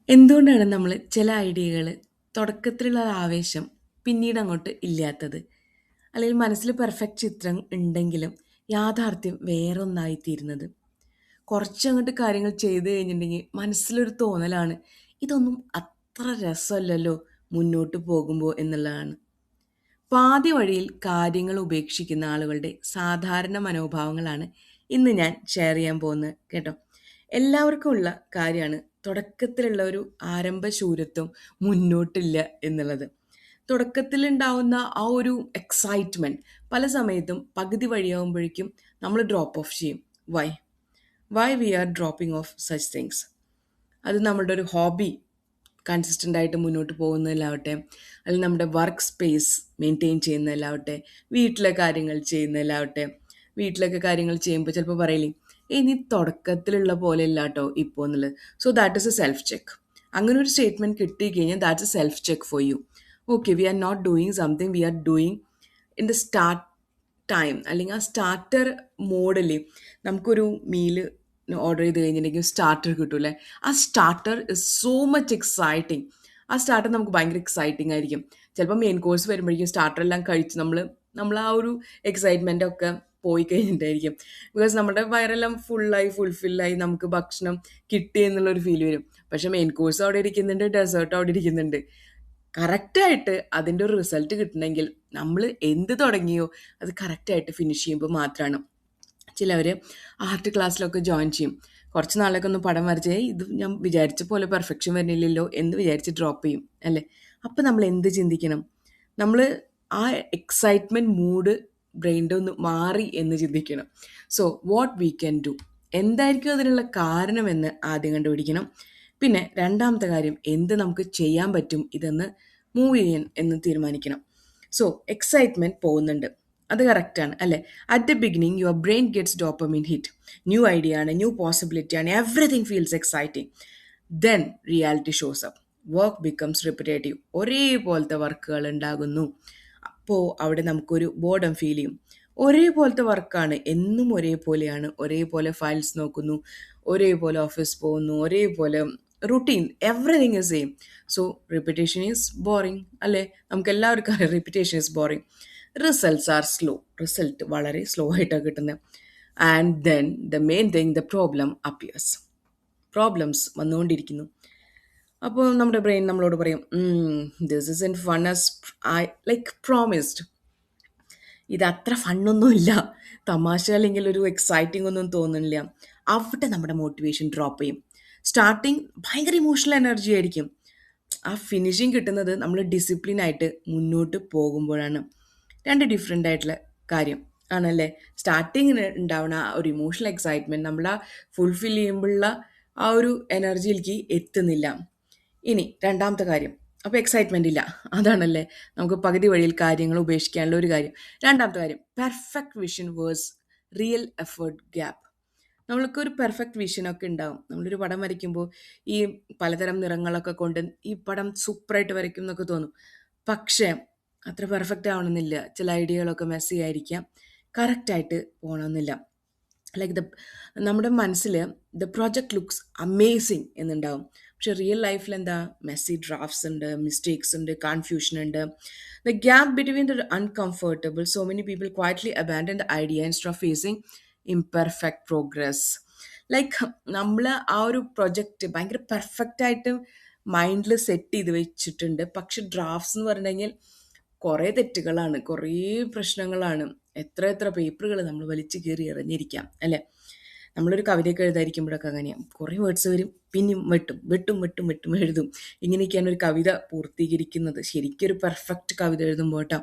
എന്തുകൊണ്ടാണ് നമ്മൾ ചില ഐഡിയകൾ തുടക്കത്തിലുള്ള ആ ആവേശം പിന്നീട് അങ്ങോട്ട് ഇല്ലാത്തത്? അല്ലെങ്കിൽ മനസ്സിൽ പെർഫെക്റ്റ് ചിത്രം ഉണ്ടെങ്കിലും യാഥാർത്ഥ്യം വേറൊന്നായിത്തീരുന്നത്? കുറച്ചങ്ങോട്ട് കാര്യങ്ങൾ ചെയ്ത് കഴിഞ്ഞിട്ടുണ്ടെങ്കിൽ മനസ്സിലൊരു തോന്നലാണ്, ഇതൊന്നും അത്ര രസമല്ലല്ലോ മുന്നോട്ട് പോകുമ്പോൾ എന്നുള്ളതാണ്. പാതി വഴിയിൽ കാര്യങ്ങൾ ഉപേക്ഷിക്കുന്ന ആളുകളുടെ സാധാരണ മനോഭാവങ്ങളാണ് ഇന്ന് ഞാൻ ഷെയർ ചെയ്യാൻ പോകുന്നത് കേട്ടോ. എല്ലാവർക്കും ഉള്ള കാര്യമാണ് തുടക്കത്തിലുള്ള ഒരു ആരംഭശൂരത്വം മുന്നോട്ടില്ല എന്നുള്ളത്. തുടക്കത്തിലുണ്ടാവുന്ന ആ ഒരു എക്സൈറ്റ്മെൻറ്റ് പല സമയത്തും പകുതി വഴിയാകുമ്പോഴേക്കും നമ്മൾ ഡ്രോപ്പ് ഓഫ് ചെയ്യും. Why why we are dropping off such things? അത് നമ്മുടെ ഒരു ഹോബി കൺസിസ്റ്റൻ്റ് ആയിട്ട് മുന്നോട്ട് പോകുന്നതിലാവട്ടെ, അല്ലെങ്കിൽ നമ്മുടെ വർക്ക് സ്പേസ് മെയിൻറ്റെയിൻ ചെയ്യുന്നതിലാവട്ടെ, വീട്ടിലെ കാര്യങ്ങൾ ചെയ്യുന്നതിലാവട്ടെ. വീട്ടിലൊക്കെ കാര്യങ്ങൾ ചെയ്യുമ്പോൾ ചിലപ്പോൾ പറയില്ലേ, നീ തുടക്കത്തിലുള്ള പോലെ ഇല്ല കേട്ടോ ഇപ്പോൾ എന്നുള്ളത്. So that is a self check. അങ്ങനെ ഒരു സ്റ്റേറ്റ്മെൻറ്റ് കിട്ടിക്കഴിഞ്ഞാൽ that's a self check for you. Okay, we are not doing something, we are doing in the start time. അല്ലെങ്കിൽ ആ സ്റ്റാർട്ടർ മോഡിൽ നമുക്കൊരു മീല് ഓർഡർ ചെയ്ത് കഴിഞ്ഞിട്ടുണ്ടെങ്കിൽ സ്റ്റാർട്ടർ കിട്ടൂലേ, ആ starter is so much exciting. ആ സ്റ്റാർട്ടർ നമുക്ക് ഭയങ്കര എക്സൈറ്റിംഗ് ആയിരിക്കും. ചിലപ്പോൾ മെയിൻ കോഴ്സ് വരുമ്പോഴേക്കും സ്റ്റാർട്ടർ എല്ലാം കഴിച്ച് നമ്മൾ ആ ഒരു എക്സൈറ്റ്മെൻ്റ് ഒക്കെ പോയി കഴിഞ്ഞിട്ടായിരിക്കും. ബിക്കോസ് നമ്മുടെ വയറെല്ലാം ഫുള്ളായി ഫുൾഫില്ലായി നമുക്ക് ഭക്ഷണം കിട്ടി എന്നുള്ളൊരു ഫീൽ വരും. പക്ഷേ മെയിൻ കോഴ്സ് അവിടെ ഇരിക്കുന്നുണ്ട്, ഡെസേർട്ട് അവിടെ ഇരിക്കുന്നുണ്ട്. കറക്റ്റായിട്ട് അതിൻ്റെ ഒരു റിസൾട്ട് കിട്ടണമെങ്കിൽ നമ്മൾ എന്ത് തുടങ്ങിയോ അത് കറക്റ്റായിട്ട് ഫിനിഷ് ചെയ്യുമ്പോൾ മാത്രമാണ്. ചിലവർ ആർട്ട് ക്ലാസ്സിലൊക്കെ ജോയിൻ ചെയ്യും. കുറച്ച് നാളൊക്കെ ഒന്ന് പടം വരച്ച് ഇത് ഞാൻ വിചാരിച്ച പോലെ പെർഫെക്ഷൻ വരുന്നില്ലല്ലോ എന്ന് വിചാരിച്ച് ഡ്രോപ്പ് ചെയ്യും അല്ലേ. അപ്പം നമ്മൾ എന്ത് ചിന്തിക്കണം? നമ്മൾ ആ എക്സൈറ്റ്മെൻറ്റ് മൂഡ് ബ്രെയിൻ്റെ ഒന്ന് മാറി എന്ന് ചിന്തിക്കണം. So what we can do, എന്തായിരിക്കും അതിനുള്ള കാരണമെന്ന് ആദ്യം കണ്ടുപിടിക്കണം. പിന്നെ രണ്ടാമത്തെ കാര്യം, എന്ത് നമുക്ക് ചെയ്യാൻ പറ്റും ഇതെന്ന് മൂവ് ചെയ്യാൻ എന്ന് തീരുമാനിക്കണം. സോ എക്സൈറ്റ്മെൻറ്റ് പോകുന്നുണ്ട്, അത് കറക്റ്റാണ് അല്ലേ. At the beginning your brain gets dopamine hit. New idea ആണ്, ന്യൂ പോസിബിലിറ്റി ആണ്, everything feels exciting. Then reality shows up. Work becomes repetitive. ഒരേപോലത്തെ വർക്കുകൾ ഉണ്ടാകുന്നു. അപ്പോൾ അവിടെ നമുക്കൊരു ബോർഡം ഫീൽ ചെയ്യും. ഒരേപോലത്തെ വർക്കാണ്, എന്നും ഒരേപോലെയാണ്, ഒരേപോലെ ഫയൽസ് നോക്കുന്നു, ഒരേപോലെ ഓഫീസ് പോകുന്നു, ഒരേപോലെ routine, everything is same. So repetition is boring അല്ലേ. നമുക്ക് എല്ലാവർക്കും അറിയാം repetition is boring. Results are slow. Result വളരെ സ്ലോ ആയിട്ടാണ് കിട്ടുന്നത്. And then the main thing, the problem appears. Problems വന്നുകൊണ്ടിരിക്കുന്നു. അപ്പോൾ നമ്മുടെ ബ്രെയിൻ നമ്മളോട് പറയും, this is in fun as I like promised. ഇത് അത്ര ഫണ്ണൊന്നുമില്ല, തമാശ അല്ലെങ്കിൽ ഒരു എക്സൈറ്റിംഗ് ഒന്നും തോന്നുന്നില്ല. അവിടെ നമ്മുടെ മോട്ടിവേഷൻ ഡ്രോപ്പ് ചെയ്യും. സ്റ്റാർട്ടിങ് ഭയങ്കര ഇമോഷണൽ എനർജി ആയിരിക്കും. ആ ഫിനിഷിങ് കിട്ടുന്നത് നമ്മൾ ഡിസിപ്ലിൻ ആയിട്ട് മുന്നോട്ട് പോകുമ്പോഴാണ്. രണ്ട് ഡിഫറെൻ്റ് ആയിട്ടുള്ള കാര്യം ആണല്ലേ. സ്റ്റാർട്ടിങ്ങിന് ഉണ്ടാവുന്ന ആ ഒരു ഇമോഷണൽ എക്സൈറ്റ്മെൻറ്റ് നമ്മൾ ആ ഫുൾഫിൽ ചെയ്യുമ്പോഴുള്ള ആ ഒരു എനർജിയിലേക്ക് എത്തുന്നില്ല. ഇനി രണ്ടാമത്തെ കാര്യം, അപ്പോൾ എക്സൈറ്റ്മെൻ്റ് ഇല്ല, അതാണല്ലേ നമുക്ക് പകുതി വഴിയിൽ കാര്യങ്ങൾ ഉപേക്ഷിക്കാനുള്ള ഒരു കാര്യം. രണ്ടാമത്തെ കാര്യം, perfect vision verse real effort gap. നമ്മൾക്ക് ഒരു പെർഫെക്റ്റ് വിഷനൊക്കെ ഉണ്ടാവും. നമ്മളൊരു പടം വരയ്ക്കുമ്പോൾ ഈ പലതരം നിറങ്ങളൊക്കെ കൊണ്ട് ഈ പടം സൂപ്പറായിട്ട് വരയ്ക്കും എന്നൊക്കെ തോന്നും. പക്ഷേ അത്ര പെർഫെക്റ്റ് ആവണമെന്നില്ല. ചില ഐഡിയകളൊക്കെ മെസ്സി ആയിരിക്കാം, കറക്റ്റായിട്ട് പോകണമെന്നില്ല. ലൈക്ക് നമ്മുടെ മനസ്സിൽ ദ പ്രൊജക്റ്റ് ലുക്സ് അമേസിങ് എന്നുണ്ടാവും. പക്ഷെ റിയൽ ലൈഫിൽ എന്താ, മെസ്സി ഡ്രാഫ്റ്റ്സ് ഉണ്ട്, മിസ്റ്റേക്സ് ഉണ്ട്, കൺഫ്യൂഷൻ ഉണ്ട്. The gap between the uncomfortable, so many people quietly abandon the idea instead of facing imperfect progress. Like നമ്മൾ ആ ഒരു പ്രൊജക്റ്റ് ഭയങ്കര പെർഫെക്റ്റായിട്ട് മൈൻഡിൽ സെറ്റ് ചെയ്ത് വെച്ചിട്ടുണ്ട്. പക്ഷെ ഡ്രാഫ്റ്റ്സ് എന്ന് പറഞ്ഞിട്ടുണ്ടെങ്കിൽ കുറേ തെറ്റുകളാണ്, കുറേ പ്രശ്നങ്ങളാണ്. എത്ര എത്ര പേപ്പറുകൾ നമ്മൾ വലിച്ചു കീറി എറിഞ്ഞിരിക്കാം അല്ലേ. നമ്മളൊരു കവിതയൊക്കെ എഴുതാതിരിക്കുമ്പോഴൊക്കെ അങ്ങനെയാണ്, കുറേ വേർഡ്സ് വരും, പിന്നെയും വെട്ടും വെട്ടും വെട്ടും വെട്ടും എഴുതും. ഇങ്ങനെയൊക്കെയാണ് ഒരു കവിത പൂർത്തീകരിക്കുന്നത്. ശരിക്കും ഒരു പെർഫെക്റ്റ് കവിത എഴുതുമ്പോൾ കേട്ടോ,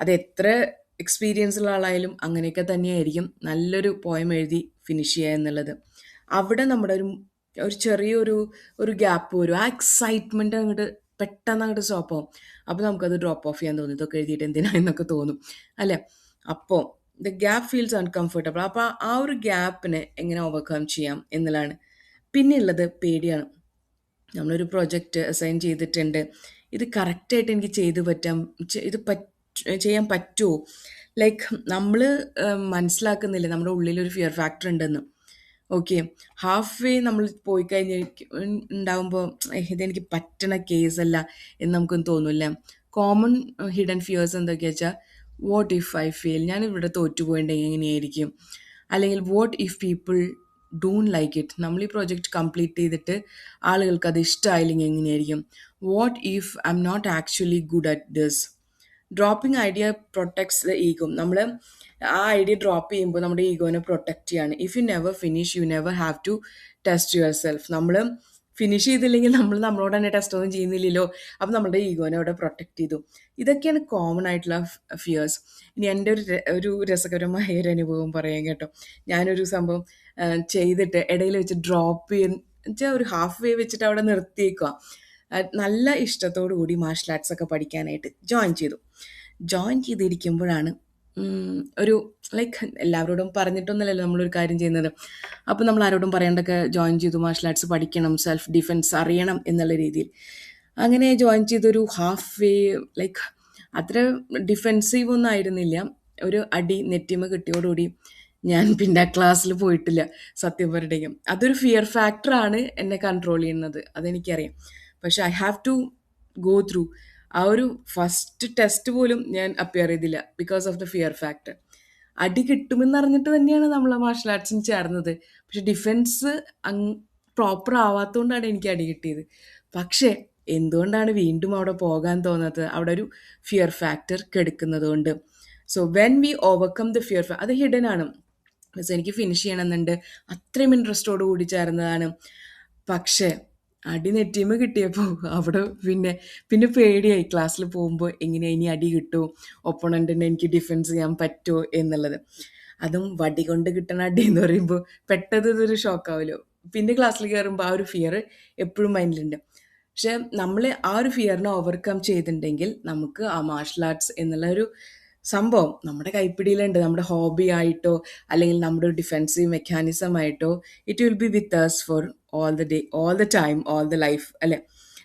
അത് എത്ര എക്സ്പീരിയൻസ് ഉള്ള ആളായാലും അങ്ങനെയൊക്കെ തന്നെയായിരിക്കും നല്ലൊരു പോയം എഴുതി ഫിനിഷ് ചെയ്യുക എന്നുള്ളത്. അവിടെ നമ്മുടെ ഒരു ഒരു ചെറിയൊരു ഒരു ഗ്യാപ്പ് വരും. ആ എക്സൈറ്റ്മെൻറ്റ് അങ്ങോട്ട് പെട്ടെന്ന് അങ്ങോട്ട് സ്റ്റോപ്പ് ആവും. അപ്പോൾ നമുക്കത് ഡ്രോപ്പ് ഓഫ് ചെയ്യാൻ തോന്നും, ഇതൊക്കെ എഴുതിയിട്ട് എന്തിനാ എന്നൊക്കെ തോന്നും അല്ലേ. അപ്പോൾ ദ ഗ്യാപ്പ് ഫീൽസ് അൺകംഫർട്ടബിൾ. അപ്പോൾ ആ ഒരു ഗ്യാപ്പിനെ എങ്ങനെ ഓവർകം ചെയ്യാം എന്നുള്ളതാണ്. പിന്നെയുള്ളത് പേടിയാണ്. നമ്മളൊരു പ്രൊജക്റ്റ് അസൈൻ ചെയ്തിട്ടുണ്ട്, ഇത് കറക്റ്റായിട്ട് എനിക്ക് ചെയ്ത് പറ്റാം, ഇത് ചെയ്യാൻ പറ്റുമോ? ലൈക്ക് നമ്മൾ മനസ്സിലാക്കുന്നില്ല നമ്മുടെ ഉള്ളിലൊരു ഫിയർ ഫാക്ടർ ഉണ്ടെന്ന്. ഓക്കെ. ഹാഫ് വേ നമ്മൾ പോയി കഴിഞ്ഞ് ഉണ്ടാവുമ്പോൾ ഇതെനിക്ക് പറ്റണ കേസല്ല എന്ന് നമുക്കൊന്ന് തോന്നൂല്ലേ? കോമൺ ഹിഡൻ ഫിയേഴ്സ് എന്തൊക്കെയാ വെച്ചാൽ, വാട്ട് ഇഫ് ഐ ഫെയിൽ, ഞാൻ ഇവിടെ തോറ്റുപോയിട്ടുണ്ടെങ്കിൽ എങ്ങനെയായിരിക്കും? അല്ലെങ്കിൽ what if people don't like it, നമ്മൾ ഈ പ്രോജക്റ്റ് കംപ്ലീറ്റ് ചെയ്തിട്ട് ആളുകൾക്ക് അത് ഇഷ്ടമായില്ലെങ്കിൽ എങ്ങനെയായിരിക്കും? What if I am not actually good at this? Dropping idea protects the ego. നമ്മൾ ആ ഐഡിയ ഡ്രോപ്പ് ചെയ്യുമ്പോൾ നമ്മുടെ ഈഗോനെ പ്രൊട്ടക്റ്റ് ചെയ്യാണ്. If you never finish you never have to test yourself. നമ്മൾ ഫിനിഷ് ചെയ്തില്ലെങ്കിൽ നമ്മൾ നമ്മളോട് തന്നെ ടെസ്റ്റ് ഒന്നും ചെയ്യുന്നില്ലല്ലോ. അപ്പം നമ്മുടെ ഈഗോനെ അവിടെ പ്രൊട്ടക്റ്റ് ചെയ്തു. ഇതൊക്കെയാണ് കോമൺ ആയിട്ടുള്ള ഫിയേഴ്സ്. ഇനി എൻ്റെ ഒരു രസകരമായ ഒരു അനുഭവം പറയാം കേട്ടോ. ഞാനൊരു സംഭവം ചെയ്തിട്ട് ഇടയിൽ വെച്ച് ഡ്രോപ്പ് ചെയ്യുന്ന വെച്ചാൽ ഒരു ഹാഫ് വേ വെച്ചിട്ട് അവിടെ നിർത്തിയേക്കുക. നല്ല ഇഷ്ടത്തോടു കൂടി മാർഷൽ ആർട്സ് ഒക്കെ പഠിക്കാനായിട്ട് ജോയിൻ ചെയ്തു. ജോയിൻ ചെയ്തിരിക്കുമ്പോഴാണ് ഒരു ലൈക്ക് എല്ലാവരോടും പറഞ്ഞിട്ടൊന്നുമല്ലല്ലോ നമ്മളൊരു കാര്യം ചെയ്യുന്നത്. അപ്പോൾ നമ്മൾ ആരോടും പറയാണ്ടൊക്കെ ജോയിൻ ചെയ്തു. മാർഷൽ ആർട്സ് പഠിക്കണം, സെൽഫ് ഡിഫെൻസ് അറിയണം എന്നുള്ള രീതിയിൽ. അങ്ങനെ ജോയിൻ ചെയ്തൊരു ഹാഫ് വേ ലൈക്ക് അത്ര ഡിഫെൻസീവ് ഒന്നും ആയിരുന്നില്ല. ഒരു അടി നെറ്റിമ കിട്ടിയോടുകൂടി ഞാൻ പിന്നെ ആ ക്ലാസ്സിൽ പോയിട്ടില്ല, സത്യം പറഞ്ഞിട്ടുണ്ടെങ്കിൽ. അതൊരു ഫിയർ ഫാക്ടറാണ് എന്നെ കൺട്രോൾ ചെയ്യുന്നത്, അതെനിക്കറിയാം. പക്ഷെ I have to go through. ആ ഒരു ഫസ്റ്റ് ടെസ്റ്റ് പോലും ഞാൻ അപ്പിയർ ചെയ്തില്ല because of the fear factor. അടി കിട്ടുമെന്ന് അറിഞ്ഞിട്ട് തന്നെയാണ് നമ്മൾ മാർഷൽ ആർട്സിന് ചേർന്നത്. പക്ഷെ ഡിഫെൻസ് പ്രോപ്പർ ആവാത്തതുകൊണ്ടാണ് എനിക്ക് അടി കിട്ടിയത്. പക്ഷേ എന്തുകൊണ്ടാണ് വീണ്ടും അവിടെ പോകാൻ തോന്നാത്തത്? അവിടെ ഒരു ഫിയർ ഫാക്ടർ കെടുക്കുന്നത് കൊണ്ട്. So when we overcome the fear, അത് ഹിഡൻ ആണ്. ബിക്കോസ് എനിക്ക് ഫിനിഷ് ചെയ്യണമെന്നുണ്ട്, അത്രയും ഇൻട്രസ്റ്റോട് കൂടി ചേർന്നതാണ്. പക്ഷേ അടി നെറ്റീമ് കിട്ടിയപ്പോൾ അവിടെ പിന്നെ പിന്നെ പേടിയായി ക്ലാസ്സിൽ പോകുമ്പോൾ എങ്ങനെയാ ഇനി അടി കിട്ടുമോ, ഒപ്പണൻറ്റിനെ എനിക്ക് ഡിഫെൻസ് ചെയ്യാൻ പറ്റുമോ എന്നുള്ളത്. അതും വടി കൊണ്ട് കിട്ടണ അടി എന്ന് പറയുമ്പോൾ പെട്ടെന്ന് ഇതൊരു ഷോക്കാവുമല്ലോ. പിന്നെ ക്ലാസ്സിൽ കയറുമ്പോൾ ആ ഒരു ഫിയർ എപ്പോഴും മൈൻഡിലുണ്ട്. പക്ഷെ നമ്മൾ ആ ഒരു ഫിയറിനെ ഓവർകം ചെയ്തിട്ടുണ്ടെങ്കിൽ നമുക്ക് ആ മാർഷൽ ആർട്സ് എന്നുള്ള ഒരു സംഭവം നമ്മുടെ കൈപ്പിടിയിലുണ്ട്. നമ്മുടെ ഹോബി ആയിട്ടോ അല്ലെങ്കിൽ നമ്മുടെ ഒരു ഡിഫെൻസീവ് മെക്കാനിസം ആയിട്ടോ it will be with us for all the day, all the time, all the life, അല്ലേ?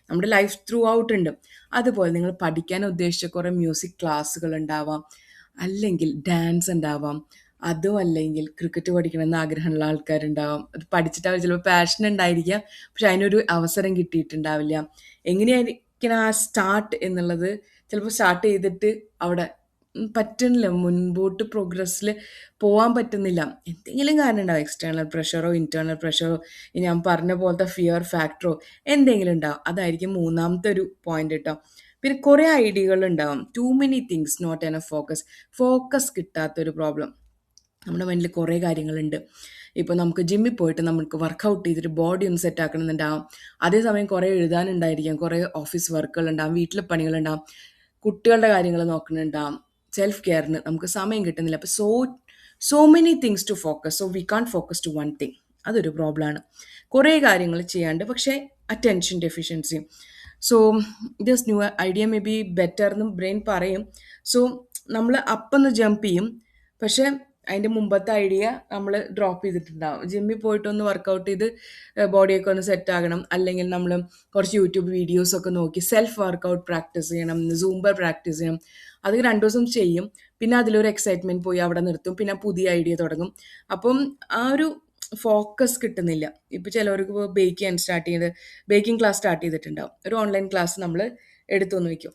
നമ്മുടെ ലൈഫ് ത്രൂ ഔട്ട് ഉണ്ട്. അതുപോലെ നിങ്ങൾ പഠിക്കാൻ ഉദ്ദേശിച്ച കുറേ മ്യൂസിക് ക്ലാസ്സുകൾ ഉണ്ടാവാം, അല്ലെങ്കിൽ ഡാൻസ് ഉണ്ടാവാം, അതും അല്ലെങ്കിൽ ക്രിക്കറ്റ് പഠിക്കണമെന്ന് ആഗ്രഹമുള്ള ആൾക്കാരുണ്ടാവാം. അത് പഠിച്ചിട്ട് അവർ ചിലപ്പോൾ പാഷൻ ഉണ്ടായിരിക്കാം, പക്ഷെ അതിനൊരു അവസരം കിട്ടിയിട്ടുണ്ടാവില്ല. എങ്ങനെയായിരിക്കണം ആ സ്റ്റാർട്ട് എന്നുള്ളത്? ചിലപ്പോൾ സ്റ്റാർട്ട് ചെയ്തിട്ട് അവിടെ പറ്റുന്നില്ല, മുൻപോട്ട് പ്രോഗ്രസ്സിൽ പോകാൻ പറ്റുന്നില്ല. എന്തെങ്കിലും കാരണം ഉണ്ടാവും, എക്സ്റ്റേണൽ പ്രഷറോ ഇൻറ്റേർണൽ പ്രഷറോ ഞാൻ പറഞ്ഞ പോലത്തെ ഫിയർ ഫാക്ടറോ എന്തെങ്കിലും ഉണ്ടാവും. അതായിരിക്കും മൂന്നാമത്തെ ഒരു പോയിന്റ് കേട്ടോ. പിന്നെ കുറേ ഐഡിയകൾ ഉണ്ടാവും. Too many things not enough focus. Focus കിട്ടാത്തൊരു പ്രോബ്ലം. നമ്മുടെ മൈൻഡിൽ കുറേ കാര്യങ്ങളുണ്ട്. ഇപ്പോൾ നമുക്ക് ജിമ്മിൽ പോയിട്ട് നമുക്ക് വർക്കൗട്ട് ചെയ്തിട്ട് ബോഡി ഒന്ന് സെറ്റ് ആക്കണമെന്നുണ്ടാവും. അതേസമയം കുറേ എഴുതാനുണ്ടായിരിക്കാം, കുറേ ഓഫീസ് വർക്കുകളുണ്ടാവും, വീട്ടിലെ പണികളുണ്ടാവും, കുട്ടികളുടെ കാര്യങ്ങൾ നോക്കുന്നുണ്ടാവും, സെൽഫ് കെയറിന് നമുക്ക് സമയം കിട്ടുന്നില്ല. അപ്പോൾ so many things to focus. So we can't focus to one thing. അതൊരു പ്രോബ്ലമാണ്. കുറേ കാര്യങ്ങൾ ചെയ്യാണ്ട്, പക്ഷേ attention deficiency. So this new idea may be better എന്നും ബ്രെയിൻ പറയും. സോ നമ്മൾ അപ്പൊന്ന് ജമ്പ് ചെയ്യും, പക്ഷേ അതിൻ്റെ മുമ്പത്തെ ഐഡിയ നമ്മൾ ഡ്രോപ്പ് ചെയ്തിട്ടുണ്ടാവും. ജിമ്മിൽ പോയിട്ടൊന്ന് വർക്കൗട്ട് ചെയ്ത് ബോഡിയൊക്കെ ഒന്ന് സെറ്റ് ആകണം, അല്ലെങ്കിൽ നമ്മൾ കുറച്ച് യൂട്യൂബ് വീഡിയോസൊക്കെ നോക്കി സെൽഫ് വർക്കൗട്ട് പ്രാക്ടീസ് ചെയ്യണം, സൂംബ പ്രാക്ടീസ് ചെയ്യണം. അത് 2 ദിവസം ചെയ്യും, പിന്നെ അതിലൊരു എക്സൈറ്റ്മെൻറ്റ് പോയി അവിടെ നിർത്തും, പിന്നെ പുതിയ ഐഡിയ തുടങ്ങും. അപ്പം ആ ഒരു ഫോക്കസ് കിട്ടുന്നില്ല. ഇപ്പോൾ ചിലവർക്ക് ഇപ്പോൾ ബേക്ക് ചെയ്യാൻ സ്റ്റാർട്ട് ചെയ്ത് ബേക്കിംഗ് ക്ലാസ് സ്റ്റാർട്ട് ചെയ്തിട്ടുണ്ടാവും. ഒരു ഓൺലൈൻ ക്ലാസ് നമ്മൾ എടുത്തൊന്ന് വയ്ക്കും.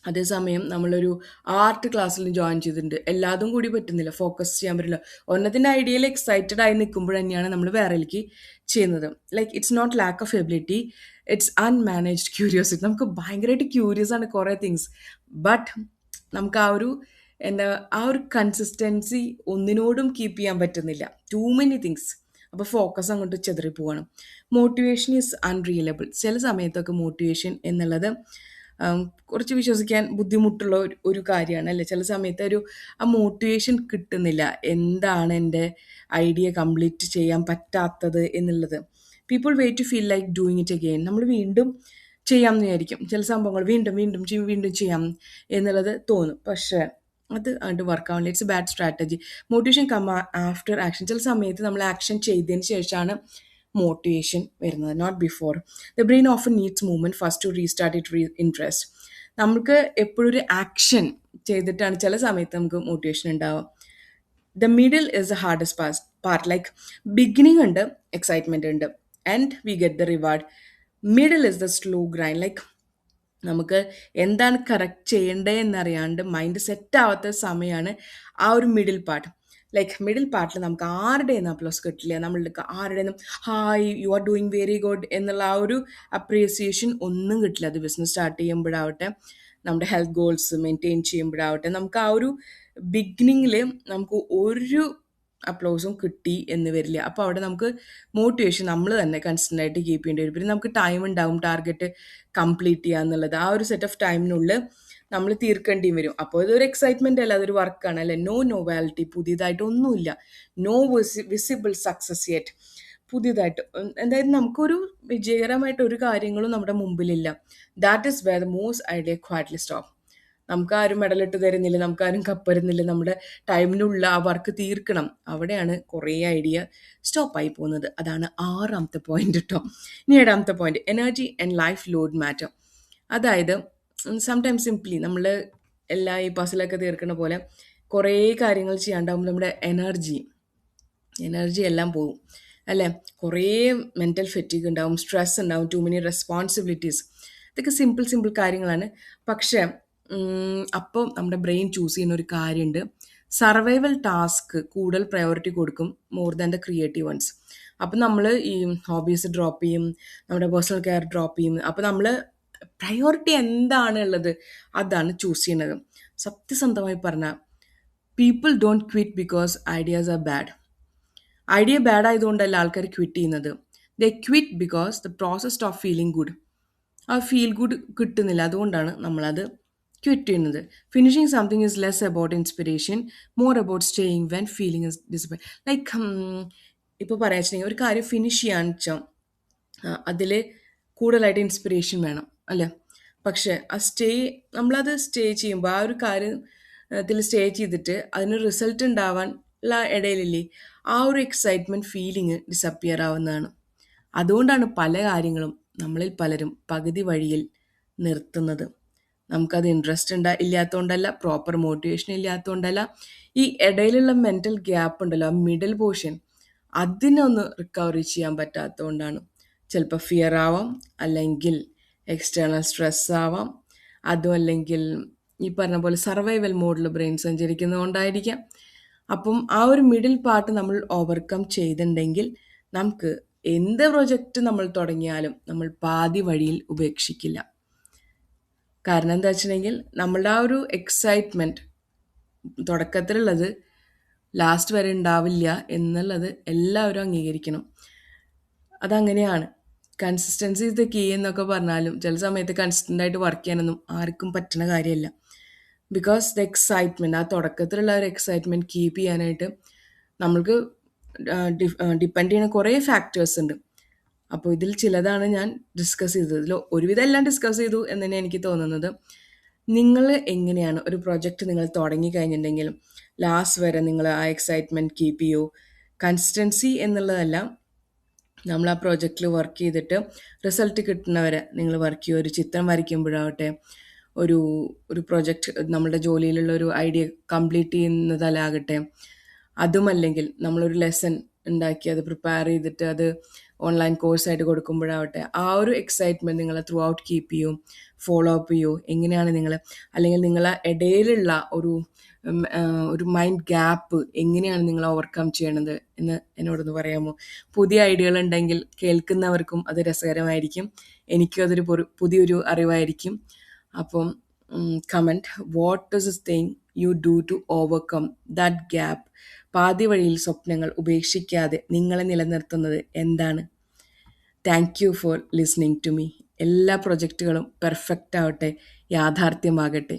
അതേസമയം നമ്മളൊരു ആർട്ട് ക്ലാസ്സിൽ ജോയിൻ ചെയ്തിട്ടുണ്ട്, എല്ലാതും കൂടി പറ്റുന്നില്ല, ഫോക്കസ് ചെയ്യാൻ പറ്റില്ല. ഒന്നത്തിൻ്റെ ഐഡിയയിൽ എക്സൈറ്റഡ് ആയി നിൽക്കുമ്പോൾ തന്നെയാണ് നമ്മൾ വേറെലേക്ക് ചെയ്യുന്നത്. Like it's not lack of ability, it's unmanaged curiosity. നമുക്ക് ഭയങ്കരമായിട്ട് ക്യൂരിയസ് ആണ് കുറേ തിങ്സ്, ബട്ട് നമുക്ക് ആ ഒരു എന്താ ആ ഒരു കൺസിസ്റ്റൻസി ഒന്നിനോടും കീപ്പ് ചെയ്യാൻ പറ്റുന്നില്ല. Too many things. അപ്പോൾ ഫോക്കസ് അങ്ങോട്ട് ചെതറി പോവാണ്. Motivation is unreliable. ചില സമയത്തൊക്കെ മോട്ടിവേഷൻ എന്നുള്ളത് കുറച്ച് വിശ്വസിക്കാൻ ബുദ്ധിമുട്ടുള്ള ഒരു കാര്യമാണ്, അല്ലേ? ചില സമയത്ത് ആ മോട്ടിവേഷൻ കിട്ടുന്നില്ല. എന്താണ് എൻ്റെ ഐഡിയ കംപ്ലീറ്റ് ചെയ്യാൻ പറ്റാത്തത് എന്നുള്ളത്. People wait to feel like doing it again. നമ്മൾ വീണ്ടും ചെയ്യാമെന്ന് വിചാരിക്കും. ചില സംഭവങ്ങൾ വീണ്ടും വീണ്ടും വീണ്ടും ചെയ്യാം എന്നുള്ളത് തോന്നും, പക്ഷേ അത് അങ്ങോട്ട് വർക്ക് ആവില്ല. It's a bad strategy. Motivation come after action. ചില സമയത്ത് നമ്മൾ ആക്ഷൻ ചെയ്തതിന് ശേഷമാണ് മോട്ടിവേഷൻ വരുന്നത്, not before. The brain often needs movement first to restart it interest. നമുക്ക് എപ്പോഴും ഒരു ആക്ഷൻ ചെയ്തിട്ടാണ് ചില സമയത്ത് നമുക്ക് മോട്ടിവേഷൻ ഉണ്ടാവുക. The middle is the hardest pass. Part. Like beginning ഉണ്ട്, എക്സൈറ്റ്മെന്റ് ഉണ്ട്, and we get the reward. Middle is the slow grind. Like നമുക്ക് എന്താണ് കറക്റ്റ് ചെയ്യേണ്ടത് എന്നറിയാണ്ട് മൈൻഡ് സെറ്റ് ആവാത്ത സമയമാണ് ആ ഒരു മിഡിൽ പാർട്ട്. ലൈക്ക് മിഡിൽ പാർട്ടിൽ നമുക്ക് ആരുടെയും അപ്ലോസ് കിട്ടില്ല, നമ്മളുടെ ആരുടെയും hi you are doing very good എന്നുള്ള ആ ഒരു അപ്രീസിയേഷൻ ഒന്നും കിട്ടില്ല. അത് ബിസിനസ് സ്റ്റാർട്ട് ചെയ്യുമ്പോഴാവട്ടെ, നമ്മുടെ ഹെൽത്ത് ഗോൾസ് മെയിൻറ്റെയിൻ ചെയ്യുമ്പോഴാവട്ടെ, നമുക്ക് ആ ഒരു ബിഗിനിങ്ങിൽ നമുക്ക് ഒരു അപ്ലോസും കിട്ടി എന്ന് വരില്ല. അപ്പോൾ അവിടെ നമുക്ക് മോട്ടിവേഷൻ നമ്മൾ തന്നെ കൺസ്റ്റൻ്റ് ആയിട്ട് കീപ്പ് ചെയ്യേണ്ടി വരും. പിന്നെ നമുക്ക് ടൈം ഉണ്ടാവും ടാർഗറ്റ് കംപ്ലീറ്റ് ചെയ്യുക എന്നുള്ളത്. ആ ഒരു സെറ്റ് ഓഫ് ടൈമിനുള്ളിൽ നമ്മൾ തീർക്കേണ്ടിയും വരും. അപ്പോൾ ഇതൊരു എക്സൈറ്റ്മെൻ്റ് അല്ല, അതൊരു വർക്കാണ് അല്ലേ. നോ നോവാലിറ്റി, പുതിയതായിട്ടൊന്നുമില്ല. No visible success yet. പുതിയതായിട്ട് എന്തായാലും നമുക്കൊരു വിജയകരമായിട്ട് ഒരു കാര്യങ്ങളും നമ്മുടെ മുമ്പിലില്ല. That is where the most idea quietly stop. നമുക്കാരും മെഡലിട്ട് തരുന്നില്ല, നമുക്കാരും കപ്പ് തരുന്നില്ല, നമ്മുടെ ടൈമിനുള്ള ആ വർക്ക് തീർക്കണം. അവിടെയാണ് കുറേ ഐഡിയ സ്റ്റോപ്പായി പോകുന്നത്. അതാണ് ആറാമത്തെ പോയിന്റ് കേട്ടോ. ഇനി ഏഴാമത്തെ point, energy and life load matter. അതായത് സംടൈംസ് സിംപ്ലി നമ്മൾ എല്ലാ ഈ പസിലൊക്കെ തീർക്കുന്ന പോലെ കുറേ കാര്യങ്ങൾ ചെയ്യാണ്ടാവുമ്പോൾ നമ്മുടെ എനർജി എല്ലാം പോകും അല്ലേ. കുറേ മെൻ്റൽ ഫെറ്റീഗ് ഉണ്ടാവും, സ്ട്രെസ് ഉണ്ടാവും, ടു മെനി റെസ്പോൺസിബിലിറ്റീസ്. ഇതൊക്കെ സിമ്പിൾ കാര്യങ്ങളാണ്. പക്ഷേ അപ്പോൾ നമ്മുടെ ബ്രെയിൻ ചൂസ് ചെയ്യുന്ന ഒരു കാര്യമുണ്ട്. സർവൈവൽ ടാസ്ക് കൂടുതൽ പ്രയോറിറ്റി കൊടുക്കും more than the creative ones. അപ്പം നമ്മൾ ഈ ഹോബീസ് ഡ്രോപ്പ് ചെയ്യും, നമ്മുടെ പേഴ്സണൽ കെയർ ഡ്രോപ്പ് ചെയ്യും. അപ്പോൾ നമ്മൾ പ്രയോറിറ്റി എന്താണ് ഉള്ളത് അതാണ് ചൂസ് ചെയ്യുന്നത്. സത്യസന്ധമായി പറഞ്ഞാൽ people don't quit because ideas are bad. Idea bad ആയതുകൊണ്ടല്ല ആൾക്കാർ ക്വിറ്റ് ചെയ്യുന്നത്. They quit because the process of feeling good. ആ ഫീൽ ഗുഡ് കിട്ടുന്നില്ല, അതുകൊണ്ടാണ് നമ്മളത് ക്വിറ്റ് ചെയ്യുന്നത്. Finishing something is less about inspiration, more about staying when feeling is disappointing. Like ഇപ്പോൾ പറയാ വെച്ചിട്ടുണ്ടെങ്കിൽ ഒരു കാര്യം ഫിനിഷ് ചെയ്യാന്ന് വെച്ചാൽ അതിൽ കൂടുതലായിട്ട് ഇൻസ്പിറേഷൻ വേണം അല്ലേ. പക്ഷേ നമ്മളത് സ്റ്റേ ചെയ്യുമ്പോൾ ആ ഒരു കാര്യം ഇതിൽ സ്റ്റേ ചെയ്തിട്ട് അതിന് റിസൾട്ട് ഉണ്ടാവാൻ ഉള്ള ഇടയിലില്ലേ, ആ ഒരു എക്സൈറ്റ്മെൻറ്റ് ഫീലിംഗ് ഡിസപ്പിയർ ആവുന്നതാണ്. അതുകൊണ്ടാണ് പല കാര്യങ്ങളും നമ്മളിൽ പലരും പകുതി വഴിയിൽ നിർത്തുന്നത്. നമുക്കത് ഇൻട്രസ്റ്റ് ഇല്ലാത്തതുകൊണ്ടല്ല, പ്രോപ്പർ മോട്ടിവേഷൻ ഇല്ലാത്തതുകൊണ്ടല്ല, ഈ ഇടയിലുള്ള മെൻ്റൽ ഗ്യാപ്പ് ഉണ്ടല്ലോ, ആ മിഡിൽ പോർഷൻ, അതിനൊന്ന് റിക്കവറി ചെയ്യാൻ പറ്റാത്തതുകൊണ്ടാണ്. ചിലപ്പോൾ ഫിയർ ആവാം, അല്ലെങ്കിൽ എക്സ്റ്റേണൽ സ്ട്രെസ് ആവാം, അതും അല്ലെങ്കിൽ ഈ പറഞ്ഞ പോലെ സർവൈവൽ മോഡിൽ ബ്രെയിൻ സഞ്ചരിക്കുന്നതുകൊണ്ടായിരിക്കാം. അപ്പം ആ ഒരു മിഡിൽ പാർട്ട് നമ്മൾ ഓവർകം ചെയ്തിട്ടുണ്ടെങ്കിൽ നമുക്ക് എന്ത് പ്രൊജക്റ്റ് നമ്മൾ തുടങ്ങിയാലും നമ്മൾ പാതി വഴിയിൽ ഉപേക്ഷിക്കില്ല. കാരണം എന്താ വെച്ചിട്ടുണ്ടെങ്കിൽ നമ്മളുടെ ആ ഒരു എക്സൈറ്റ്മെൻറ്റ് തുടക്കത്തിലുള്ളത് ലാസ്റ്റ് വരെ ഉണ്ടാവില്ല എന്നുള്ളത് എല്ലാവരും അംഗീകരിക്കണം. അതങ്ങനെയാണ്. കൺസിസ്റ്റൻസി ഇസ് ദ കീ എന്നൊക്കെ പറഞ്ഞാലും ചില സമയത്ത് കൺസിസ്റ്റൻ്റ് ആയിട്ട് വർക്ക് ചെയ്യാനൊന്നും ആർക്കും പറ്റുന്ന കാര്യമല്ല. ബിക്കോസ് ദ എക്സൈറ്റ്മെൻറ്റ്, ആ തുടക്കത്തിലുള്ള ഒരു എക്സൈറ്റ്മെൻറ്റ് കീപ്പ് ചെയ്യാനായിട്ട് നമ്മൾക്ക് ഡിപ്പെൻഡ് ചെയ്യുന്ന കുറേ ഫാക്ടേഴ്സ് ഉണ്ട്. അപ്പോൾ ഇതിൽ ചിലതാണ് ഞാൻ ഡിസ്കസ് ചെയ്തത്. ഇതിൽ ഒരുവിധം എല്ലാം ഡിസ്കസ് ചെയ്തു എന്ന് തന്നെ എനിക്ക് തോന്നുന്നത്. നിങ്ങൾ എങ്ങനെയാണ് ഒരു പ്രൊജക്റ്റ് നിങ്ങൾ തുടങ്ങി കഴിഞ്ഞിട്ടുണ്ടെങ്കിലും ലാസ്റ്റ് വരെ നിങ്ങൾ ആ എക്സൈറ്റ്മെൻറ്റ് കീപ്പ് ചെയ്യൂ. കൺസിസ്റ്റൻസി എന്നുള്ളതല്ല, നമ്മൾ ആ പ്രോജക്റ്റിൽ വർക്ക് ചെയ്തിട്ട് റിസൾട്ട് കിട്ടുന്നവരെ നിങ്ങൾ വർക്ക് ചെയ്യുക. ഒരു ചിത്രം വരയ്ക്കുമ്പോഴാവട്ടെ, ഒരു ഒരു പ്രൊജക്റ്റ് നമ്മളുടെ ജോലിയിലുള്ള ഒരു ഐഡിയ കംപ്ലീറ്റ് ചെയ്യുന്നതിലാകട്ടെ, അതുമല്ലെങ്കിൽ നമ്മളൊരു ലെസൺ ഉണ്ടാക്കി അത് പ്രിപ്പയർ ചെയ്തിട്ട് അത് ഓൺലൈൻ കോഴ്സായിട്ട് കൊടുക്കുമ്പോഴാവട്ടെ, ആ ഒരു എക്സൈറ്റ്മെൻറ്റ് നിങ്ങൾ ത്രൂ ഔട്ട് കീപ്പ് ചെയ്യൂ, ഫോളോ അപ്പ് ചെയ്യൂ. എങ്ങനെയാണ് നിങ്ങൾ, അല്ലെങ്കിൽ നിങ്ങളെ ഇടയിലുള്ള ഒരു മൈൻഡ് ഗ്യാപ്പ് എങ്ങനെയാണ് നിങ്ങൾ ഓവർകം ചെയ്യണത് എന്ന് എന്നോടൊന്ന് പറയാമോ? പുതിയ ഐഡിയകൾ ഉണ്ടെങ്കിൽ കേൾക്കുന്നവർക്കും അത് രസകരമായിരിക്കും, എനിക്കും അതൊരു പുതിയൊരു അറിവായിരിക്കും. അപ്പം comment what is this thing you do to overcome that gap. പാതി വഴിയിൽ സ്വപ്നങ്ങൾ ഉപേക്ഷിക്കാതെ നിങ്ങളെ നിലനിർത്തുന്നത് എന്താണ്? Thank you for listening to me. എല്ലാ പ്രൊജക്റ്റുകളും പെർഫെക്റ്റ് ആവട്ടെ, യാഥാർത്ഥ്യമാകട്ടെ.